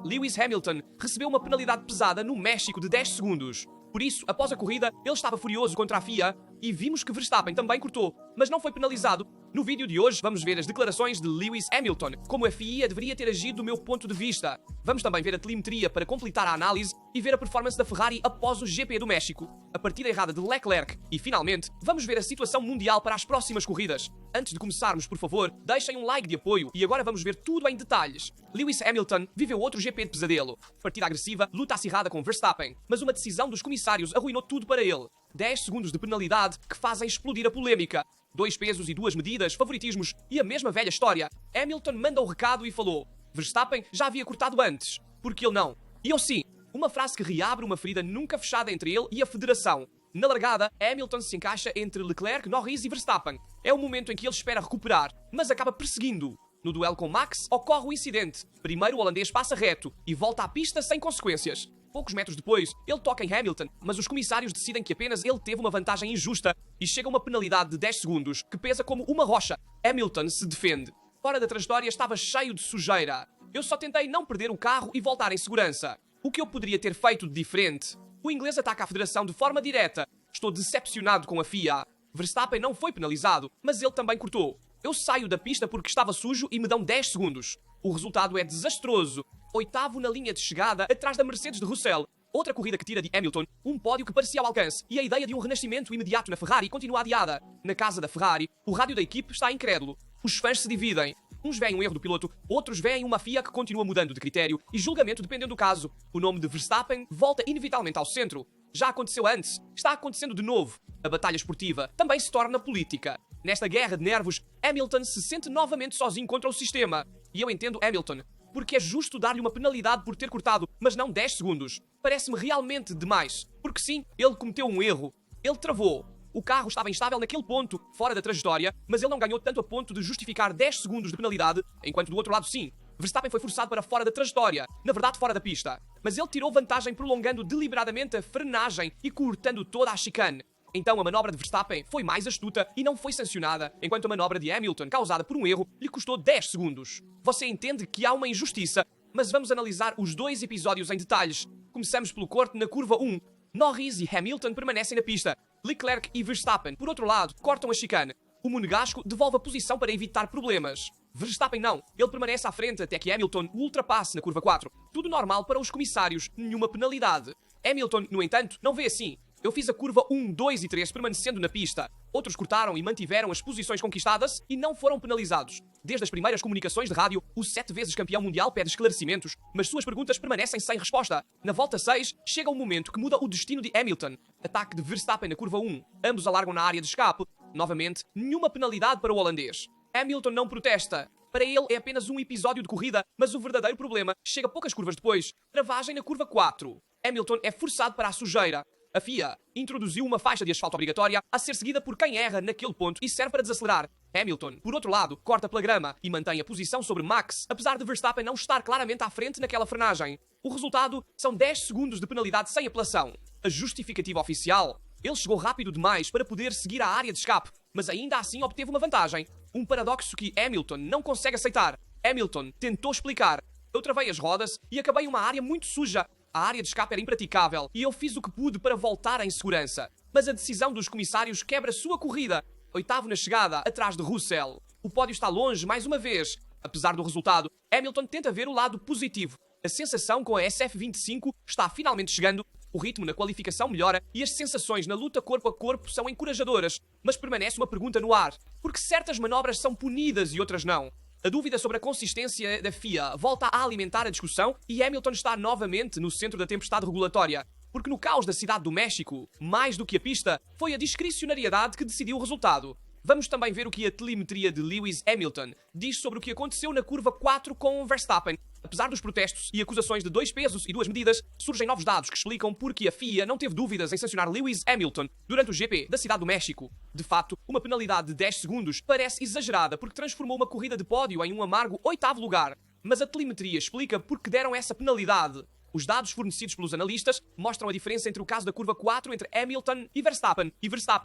Lewis Hamilton recebeu uma penalidade pesada no México de 10 segundos. Por isso, após a corrida, ele estava furioso contra a FIA e vimos que Verstappen também cortou, mas não foi penalizado. No vídeo de hoje, vamos ver as declarações de Lewis Hamilton, como a FIA deveria ter agido do meu ponto de vista. Vamos também ver a telemetria para completar a análise e ver a performance da Ferrari após o GP do México, a partida errada de Leclerc e, finalmente, vamos ver a situação mundial para as próximas corridas. Antes de começarmos, por favor, deixem um like de apoio e agora vamos ver tudo em detalhes. Lewis Hamilton viveu outro GP de pesadelo. Partida agressiva, luta acirrada com Verstappen, mas uma decisão dos comissários arruinou tudo para ele. 10 segundos de penalidade que fazem explodir a polémica. 2 pesos e 2 medidas, favoritismos e a mesma velha história. Hamilton manda o recado e falou: Verstappen já havia cortado antes, porque ele não. E eu sim. Uma frase que reabre uma ferida nunca fechada entre ele e a federação. Na largada, Hamilton se encaixa entre Leclerc, Norris e Verstappen. É o momento em que ele espera recuperar, mas acaba perseguindo. No duelo com Max, ocorre o incidente. Primeiro o holandês passa reto e volta à pista sem consequências. Poucos metros depois, ele toca em Hamilton, mas os comissários decidem que apenas ele teve uma vantagem injusta e chega a uma penalidade de 10 segundos, que pesa como uma rocha. Hamilton se defende. Fora da trajetória estava cheio de sujeira. Eu só tentei não perder o carro e voltar em segurança. O que eu poderia ter feito de diferente? O inglês ataca a federação de forma direta. Estou decepcionado com a FIA. Verstappen não foi penalizado, mas ele também cortou. Eu saio da pista porque estava sujo e me dão 10 segundos. O resultado é desastroso. 8º na linha de chegada, atrás da Mercedes de Russell. Outra corrida que tira de Hamilton, um pódio que parecia ao alcance, e a ideia de um renascimento imediato na Ferrari continua adiada. Na casa da Ferrari, o rádio da equipe está incrédulo. Os fãs se dividem. Uns veem um erro do piloto, outros veem uma FIA que continua mudando de critério e julgamento dependendo do caso. O nome de Verstappen volta inevitavelmente ao centro. Já aconteceu antes, está acontecendo de novo. A batalha esportiva também se torna política. Nesta guerra de nervos, Hamilton se sente novamente sozinho contra o sistema. E eu entendo Hamilton, porque é justo dar-lhe uma penalidade por ter cortado, mas não 10 segundos. Parece-me realmente demais. Porque sim, ele cometeu um erro. Ele travou. O carro estava instável naquele ponto, fora da trajetória, mas ele não ganhou tanto a ponto de justificar 10 segundos de penalidade, enquanto do outro lado sim. Verstappen foi forçado para fora da trajetória, na verdade fora da pista. Mas ele tirou vantagem prolongando deliberadamente a frenagem e cortando toda a chicane. Então a manobra de Verstappen foi mais astuta e não foi sancionada, enquanto a manobra de Hamilton, causada por um erro, lhe custou 10 segundos. Você entende que há uma injustiça, mas vamos analisar os 2 episódios em detalhes. Começamos pelo corte na curva 1. Norris e Hamilton permanecem na pista. Leclerc e Verstappen, por outro lado, cortam a chicane. O monegasco devolve a posição para evitar problemas. Verstappen não. Ele permanece à frente até que Hamilton o ultrapasse na curva 4. Tudo normal para os comissários, nenhuma penalidade. Hamilton, no entanto, não vê assim. Eu fiz a curva 1, 2 e 3 permanecendo na pista. Outros cortaram e mantiveram as posições conquistadas e não foram penalizados. Desde as primeiras comunicações de rádio, o 7 vezes campeão mundial pede esclarecimentos, mas suas perguntas permanecem sem resposta. Na volta 6, chega um momento que muda o destino de Hamilton. Ataque de Verstappen na curva 1. Ambos alargam na área de escape. Novamente, nenhuma penalidade para o holandês. Hamilton não protesta. Para ele é apenas um episódio de corrida, mas o verdadeiro problema chega poucas curvas depois. Travagem na curva 4. Hamilton é forçado para a sujeira. A FIA introduziu uma faixa de asfalto obrigatória a ser seguida por quem erra naquele ponto e serve para desacelerar. Hamilton, por outro lado, corta pela grama e mantém a posição sobre Max, apesar de Verstappen não estar claramente à frente naquela frenagem. O resultado são 10 segundos de penalidade sem apelação. A justificativa oficial: ele chegou rápido demais para poder seguir a área de escape, mas ainda assim obteve uma vantagem. Um paradoxo que Hamilton não consegue aceitar. Hamilton tentou explicar: eu travei as rodas e acabei em uma área muito suja. A área de escape era impraticável e eu fiz o que pude para voltar em segurança. Mas a decisão dos comissários quebra sua corrida. 8º na chegada, atrás de Russell. O pódio está longe mais uma vez. Apesar do resultado, Hamilton tenta ver o lado positivo. A sensação com a SF25 está finalmente chegando, o ritmo na qualificação melhora e as sensações na luta corpo a corpo são encorajadoras. Mas permanece uma pergunta no ar. Por que certas manobras são punidas e outras não? A dúvida sobre a consistência da FIA volta a alimentar a discussão e Hamilton está novamente no centro da tempestade regulatória. Porque no caos da cidade do México, mais do que a pista, foi a discricionariedade que decidiu o resultado. Vamos também ver o que a telemetria de Lewis Hamilton diz sobre o que aconteceu na curva 4 com Verstappen. Apesar dos protestos e acusações de 2 pesos e 2 medidas, surgem novos dados que explicam por que a FIA não teve dúvidas em sancionar Lewis Hamilton durante o GP da cidade do México. De fato, uma penalidade de 10 segundos parece exagerada porque transformou uma corrida de pódio em um amargo 8º lugar. Mas a telemetria explica por que deram essa penalidade. Os dados fornecidos pelos analistas mostram a diferença entre o caso da curva 4 entre Hamilton e Verstappen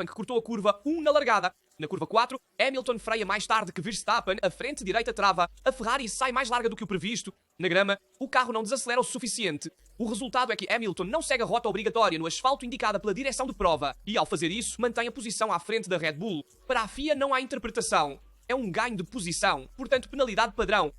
que cortou a curva 1 na largada. Na curva 4, Hamilton freia mais tarde que Verstappen, a frente direita trava, a Ferrari sai mais larga do que o previsto. Na grama, o carro não desacelera o suficiente. O resultado é que Hamilton não segue a rota obrigatória no asfalto indicada pela direção de prova e, ao fazer isso, mantém a posição à frente da Red Bull. Para a FIA não há interpretação. É um ganho de posição, portanto penalidade padrão.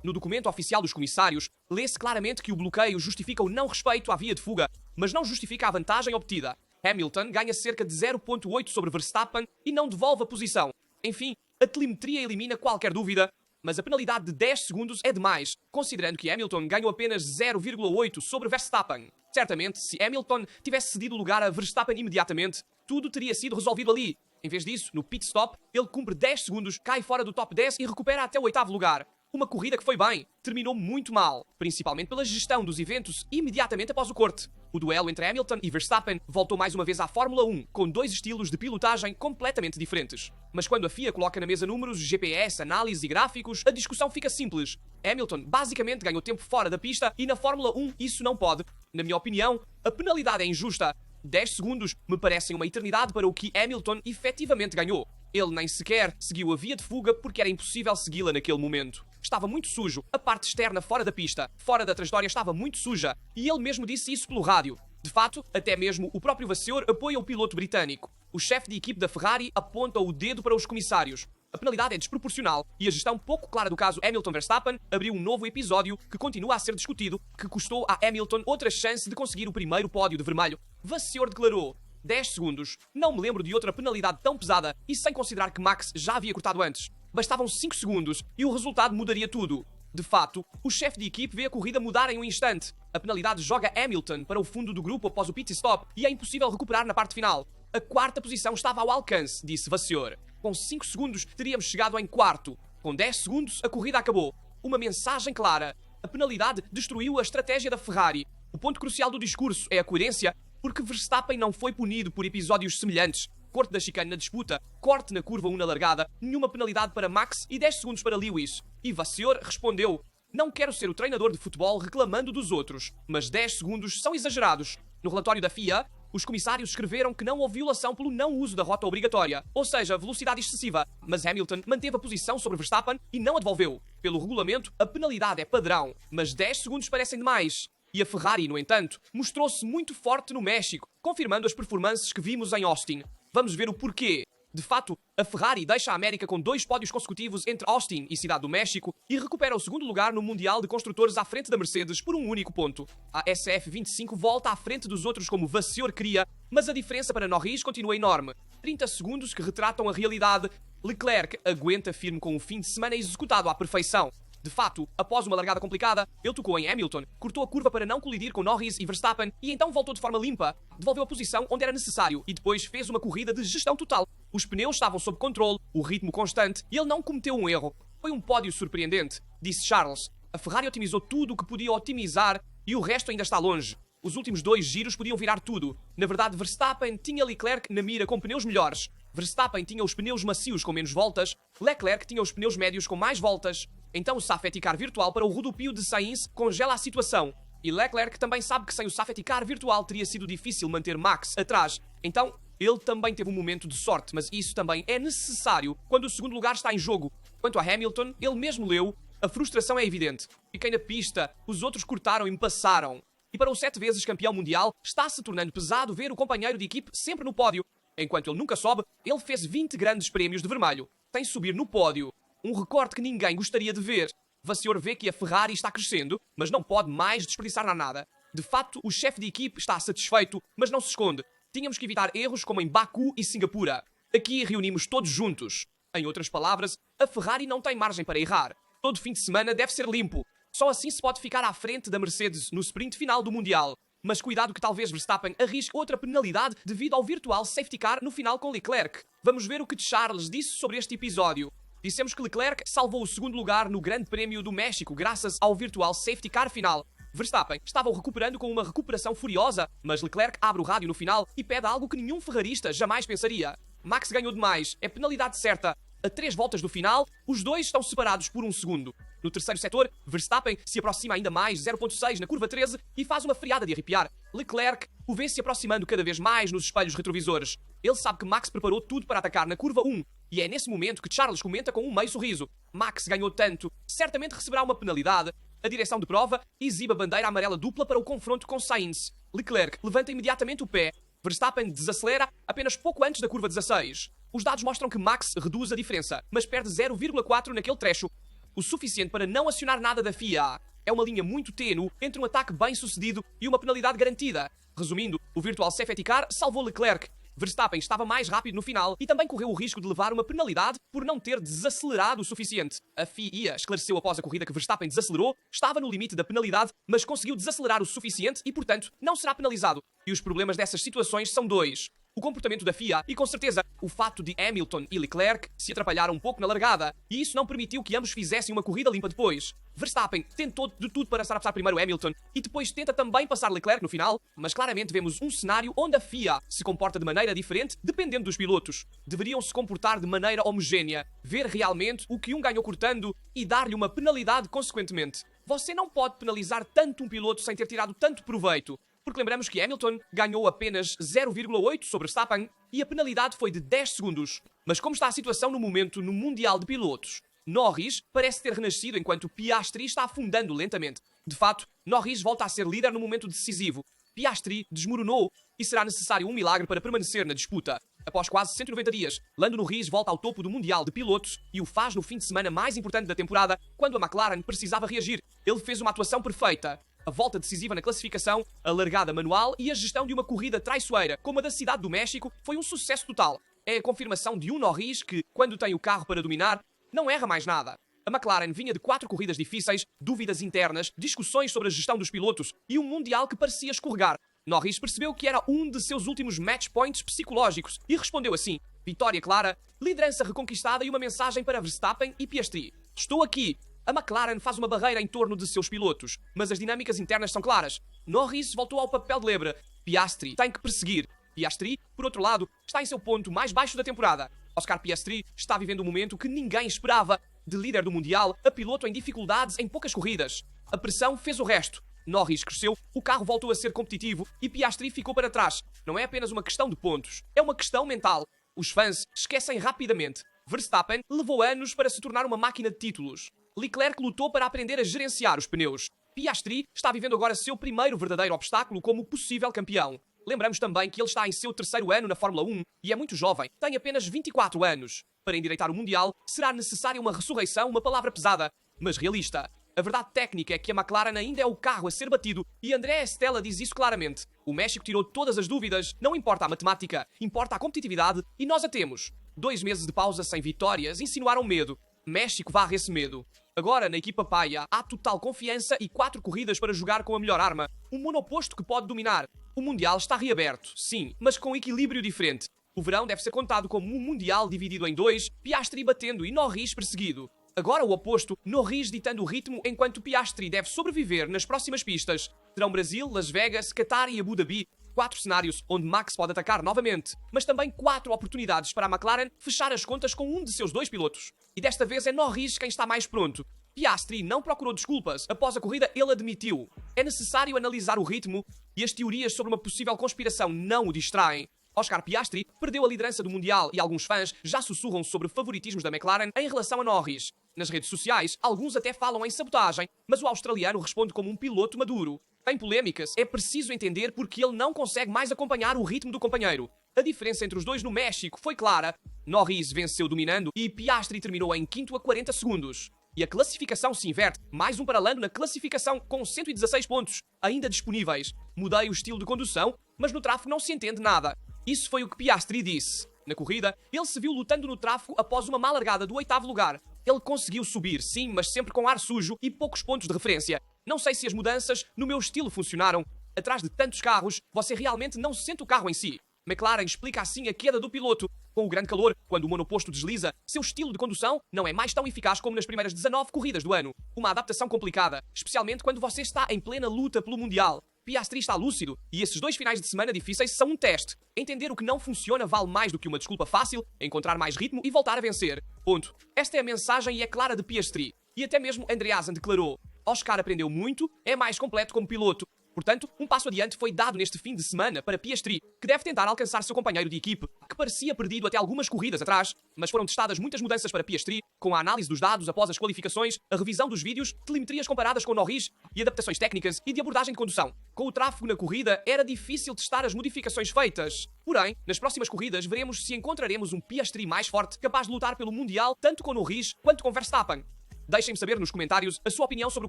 No documento oficial dos comissários, lê-se claramente que o bloqueio justifica o não respeito à via de fuga, mas não justifica a vantagem obtida. Hamilton ganha cerca de 0,8 sobre Verstappen e não devolve a posição. Enfim, a telemetria elimina qualquer dúvida, mas a penalidade de 10 segundos é demais, considerando que Hamilton ganhou apenas 0,8 sobre Verstappen. Certamente, se Hamilton tivesse cedido o lugar a Verstappen imediatamente, tudo teria sido resolvido ali. Em vez disso, no pit stop, ele cumpre 10 segundos, cai fora do top 10 e recupera até o 8º lugar. Uma corrida que foi bem, terminou muito mal, principalmente pela gestão dos eventos imediatamente após o corte. O duelo entre Hamilton e Verstappen voltou mais uma vez à Fórmula 1, com dois estilos de pilotagem completamente diferentes. Mas quando a FIA coloca na mesa números, GPS, análise e gráficos, a discussão fica simples. Hamilton basicamente ganhou tempo fora da pista e na Fórmula 1 isso não pode. Na minha opinião, a penalidade é injusta. 10 segundos me parecem uma eternidade para o que Hamilton efetivamente ganhou. Ele nem sequer seguiu a via de fuga porque era impossível segui-la naquele momento. Estava muito sujo, a parte externa fora da pista, fora da trajetória estava muito suja, e ele mesmo disse isso pelo rádio. De fato, até mesmo o próprio Vasseur apoia o piloto britânico. O chefe de equipe da Ferrari aponta o dedo para os comissários. A penalidade é desproporcional e a gestão pouco clara do caso Hamilton-Verstappen abriu um novo episódio que continua a ser discutido, que custou a Hamilton outra chance de conseguir o primeiro pódio de vermelho. Vasseur declarou: 10 segundos. Não me lembro de outra penalidade tão pesada e sem considerar que Max já havia cortado antes. Bastavam 5 segundos e o resultado mudaria tudo. De fato, o chefe de equipe vê a corrida mudar em um instante. A penalidade joga Hamilton para o fundo do grupo após o pit stop e é impossível recuperar na parte final. A quarta posição estava ao alcance, disse Vasseur. Com 5 segundos teríamos chegado em quarto. Com 10 segundos a corrida acabou. Uma mensagem clara. A penalidade destruiu a estratégia da Ferrari. O ponto crucial do discurso é a coerência, porque Verstappen não foi punido por episódios semelhantes. Corte da chicane na disputa, corte na curva 1 na largada, nenhuma penalidade para Max e 10 segundos para Lewis. E Vasseur respondeu: não quero ser o treinador de futebol reclamando dos outros, mas 10 segundos são exagerados. No relatório da FIA, os comissários escreveram que não houve violação pelo não uso da rota obrigatória, ou seja, velocidade excessiva, mas Hamilton manteve a posição sobre Verstappen e não a devolveu. Pelo regulamento, a penalidade é padrão, mas 10 segundos parecem demais. E a Ferrari, no entanto, mostrou-se muito forte no México, confirmando as performances que vimos em Austin. Vamos ver o porquê. De fato, a Ferrari deixa a América com 2 pódios consecutivos entre Austin e Cidade do México e recupera o segundo lugar no Mundial de Construtores à frente da Mercedes por um único ponto. A SF25 volta à frente dos outros como Vasseur queria, mas a diferença para Norris continua enorme. 30 segundos que retratam a realidade. Leclerc aguenta firme com um fim de semana executado à perfeição. De fato, após uma largada complicada, ele tocou em Hamilton, cortou a curva para não colidir com Norris e Verstappen e então voltou de forma limpa, devolveu a posição onde era necessário e depois fez uma corrida de gestão total. Os pneus estavam sob controle, o ritmo constante e ele não cometeu um erro. Foi um pódio surpreendente, disse Charles. A Ferrari otimizou tudo o que podia otimizar e o resto ainda está longe. Os últimos 2 giros podiam virar tudo. Na verdade, Verstappen tinha Leclerc na mira com pneus melhores. Verstappen tinha os pneus macios com menos voltas, Leclerc tinha os pneus médios com mais voltas. Então o safety car virtual para o rodopio de Sainz congela a situação. E Leclerc também sabe que sem o safety car virtual teria sido difícil manter Max atrás. Então, ele também teve um momento de sorte, mas isso também é necessário quando o segundo lugar está em jogo. Quanto a Hamilton, ele mesmo leu, a frustração é evidente. Fiquei na pista, os outros cortaram e me passaram. E para o 7 vezes campeão mundial, está se tornando pesado ver o companheiro de equipe sempre no pódio. Enquanto ele nunca sobe, ele fez 20 grandes prémios de vermelho. Sem subir no pódio. Um recorde que ninguém gostaria de ver. Vasseur vê que a Ferrari está crescendo, mas não pode mais desperdiçar na nada. De facto, o chefe de equipe está satisfeito, mas não se esconde. Tínhamos que evitar erros como em Baku e Singapura. Aqui reunimos todos juntos. Em outras palavras, a Ferrari não tem margem para errar. Todo fim de semana deve ser limpo. Só assim se pode ficar à frente da Mercedes no sprint final do Mundial. Mas cuidado que talvez Verstappen arrisque outra penalidade devido ao virtual safety car no final com Leclerc. Vamos ver o que Charles disse sobre este episódio. Dissemos que Leclerc salvou o segundo lugar no Grande Prémio do México graças ao virtual safety car final. Verstappen estava o recuperando com uma recuperação furiosa, mas Leclerc abre o rádio no final e pede algo que nenhum ferrarista jamais pensaria. Max ganhou demais, é penalidade certa. A 3 voltas do final, os dois estão separados por 1 segundo. No terceiro setor, Verstappen se aproxima ainda mais 0.6 na curva 13 e faz uma friada de arrepiar. Leclerc o vê se aproximando cada vez mais nos espelhos retrovisores. Ele sabe que Max preparou tudo para atacar na curva 1 e é nesse momento que Charles comenta com um meio sorriso. Max ganhou tanto, certamente receberá uma penalidade. A direção de prova exibe a bandeira amarela dupla para o confronto com Sainz. Leclerc levanta imediatamente o pé. Verstappen desacelera apenas pouco antes da curva 16. Os dados mostram que Max reduz a diferença, mas perde 0,4 naquele trecho, o suficiente para não acionar nada da FIA. É uma linha muito tênue entre um ataque bem sucedido e uma penalidade garantida. Resumindo, o Virtual Safety Car salvou Leclerc. Verstappen estava mais rápido no final e também correu o risco de levar uma penalidade por não ter desacelerado o suficiente. A FIA esclareceu após a corrida que Verstappen desacelerou, estava no limite da penalidade, mas conseguiu desacelerar o suficiente e, portanto, não será penalizado. E os problemas dessas situações são dois. O comportamento da FIA e, com certeza, o fato de Hamilton e Leclerc se atrapalharam um pouco na largada, e isso não permitiu que ambos fizessem uma corrida limpa depois. Verstappen tentou de tudo para passar primeiro Hamilton e depois tenta também passar Leclerc no final, mas claramente vemos um cenário onde a FIA se comporta de maneira diferente dependendo dos pilotos. Deveriam se comportar de maneira homogénea, ver realmente o que um ganhou cortando e dar-lhe uma penalidade consequentemente. Você não pode penalizar tanto um piloto sem ter tirado tanto proveito. Porque lembramos que Hamilton ganhou apenas 0,8 sobre Verstappen e a penalidade foi de 10 segundos. Mas como está a situação no momento no Mundial de Pilotos? Norris parece ter renascido enquanto Piastri está afundando lentamente. De fato, Norris volta a ser líder no momento decisivo. Piastri desmoronou e será necessário um milagre para permanecer na disputa. Após quase 190 dias, Lando Norris volta ao topo do Mundial de Pilotos e o faz no fim de semana mais importante da temporada, quando a McLaren precisava reagir. Ele fez uma atuação perfeita. A volta decisiva na classificação, a largada manual e a gestão de uma corrida traiçoeira, como a da Cidade do México, foi um sucesso total. É a confirmação de um Norris que, quando tem o carro para dominar, não erra mais nada. A McLaren vinha de 4 corridas difíceis, dúvidas internas, discussões sobre a gestão dos pilotos e um Mundial que parecia escorregar. Norris percebeu que era um de seus últimos match points psicológicos e respondeu assim: vitória clara, liderança reconquistada e uma mensagem para Verstappen e Piastri. Estou aqui. A McLaren faz uma barreira em torno de seus pilotos, mas as dinâmicas internas são claras. Norris voltou ao papel de lebre. Piastri tem que perseguir. Piastri, por outro lado, está em seu ponto mais baixo da temporada. Oscar Piastri está vivendo um momento que ninguém esperava. De líder do Mundial a piloto em dificuldades em poucas corridas. A pressão fez o resto. Norris cresceu, o carro voltou a ser competitivo e Piastri ficou para trás. Não é apenas uma questão de pontos, é uma questão mental. Os fãs esquecem rapidamente. Verstappen levou anos para se tornar uma máquina de títulos. Leclerc lutou para aprender a gerenciar os pneus. Piastri está vivendo agora seu primeiro verdadeiro obstáculo como possível campeão. Lembramos também que ele está em seu terceiro ano na Fórmula 1 e é muito jovem, tem apenas 24 anos. Para endireitar o Mundial, será necessária uma ressurreição, uma palavra pesada, mas realista. A verdade técnica é que a McLaren ainda é o carro a ser batido e André Stella diz isso claramente. O México tirou todas as dúvidas, não importa a matemática, importa a competitividade e nós a temos. 2 meses de pausa sem vitórias insinuaram medo. México varre esse medo. Agora, na equipa paia, há total confiança e 4 corridas para jogar com a melhor arma. Um monoposto que pode dominar. O Mundial está reaberto, sim, mas com equilíbrio diferente. O verão deve ser contado como um Mundial dividido em 2, Piastri batendo e Norris perseguido. Agora o oposto, Norris ditando o ritmo enquanto Piastri deve sobreviver nas próximas pistas. Terão Brasil, Las Vegas, Qatar e Abu Dhabi. 4 cenários onde Max pode atacar novamente, mas também 4 oportunidades para a McLaren fechar as contas com um de seus 2 pilotos. E desta vez é Norris quem está mais pronto. Piastri não procurou desculpas. Após a corrida, ele admitiu. É necessário analisar o ritmo e as teorias sobre uma possível conspiração não o distraem. Oscar Piastri perdeu a liderança do Mundial e alguns fãs já sussurram sobre favoritismos da McLaren em relação a Norris. Nas redes sociais, alguns até falam em sabotagem, mas o australiano responde como um piloto maduro. Em polêmicas, é preciso entender porque ele não consegue mais acompanhar o ritmo do companheiro. A diferença entre os dois no México foi clara. Norris venceu dominando e Piastri terminou em quinto a 40 segundos. E a classificação se inverte. Mais um para Lando na classificação com 116 pontos, ainda disponíveis. Mudei o estilo de condução, mas no tráfego não se entende nada. Isso foi o que Piastri disse. Na corrida, ele se viu lutando no tráfego após uma má largada do 8º lugar. Ele conseguiu subir, sim, mas sempre com ar sujo e poucos pontos de referência. Não sei se as mudanças no meu estilo funcionaram. Atrás de tantos carros, você realmente não sente o carro em si. McLaren explica assim a queda do piloto. Com o grande calor, quando o monoposto desliza, seu estilo de condução não é mais tão eficaz como nas primeiras 19 corridas do ano. Uma adaptação complicada, especialmente quando você está em plena luta pelo Mundial. Piastri está lúcido e esses 2 finais de semana difíceis são um teste. Entender o que não funciona vale mais do que uma desculpa fácil, encontrar mais ritmo e voltar a vencer. Ponto. Esta é a mensagem e é clara de Piastri. e até mesmo Andreasen declarou: Oscar aprendeu muito, é mais completo como piloto. Portanto, um passo adiante foi dado neste fim de semana para Piastri, que deve tentar alcançar seu companheiro de equipe, que parecia perdido até algumas corridas atrás, mas foram testadas muitas mudanças para Piastri, com a análise dos dados após as qualificações, a revisão dos vídeos, telemetrias comparadas com Norris e adaptações técnicas e de abordagem de condução. Com o tráfego na corrida, era difícil testar as modificações feitas. Porém, nas próximas corridas veremos se encontraremos um Piastri mais forte, capaz de lutar pelo Mundial tanto com Norris quanto com Verstappen. Deixem-me saber nos comentários a sua opinião sobre o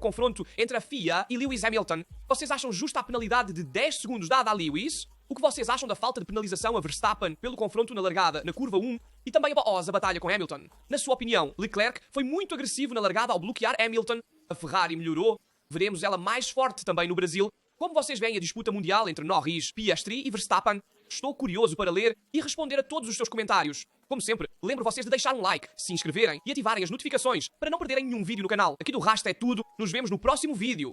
confronto entre a FIA e Lewis Hamilton. Vocês acham justa a penalidade de 10 segundos dada a Lewis? O que vocês acham da falta de penalização a Verstappen pelo confronto na largada na curva 1 e também após a batalha com Hamilton? Na sua opinião, Leclerc foi muito agressivo na largada ao bloquear Hamilton? A Ferrari melhorou? Veremos ela mais forte também no Brasil? Como vocês veem a disputa mundial entre Norris, Piastri e Verstappen? Estou curioso para ler e responder a todos os seus comentários. Como sempre, lembro vocês de deixar um like, se inscreverem e ativarem as notificações para não perderem nenhum vídeo no canal. Aqui do Rasta é tudo, nos vemos no próximo vídeo.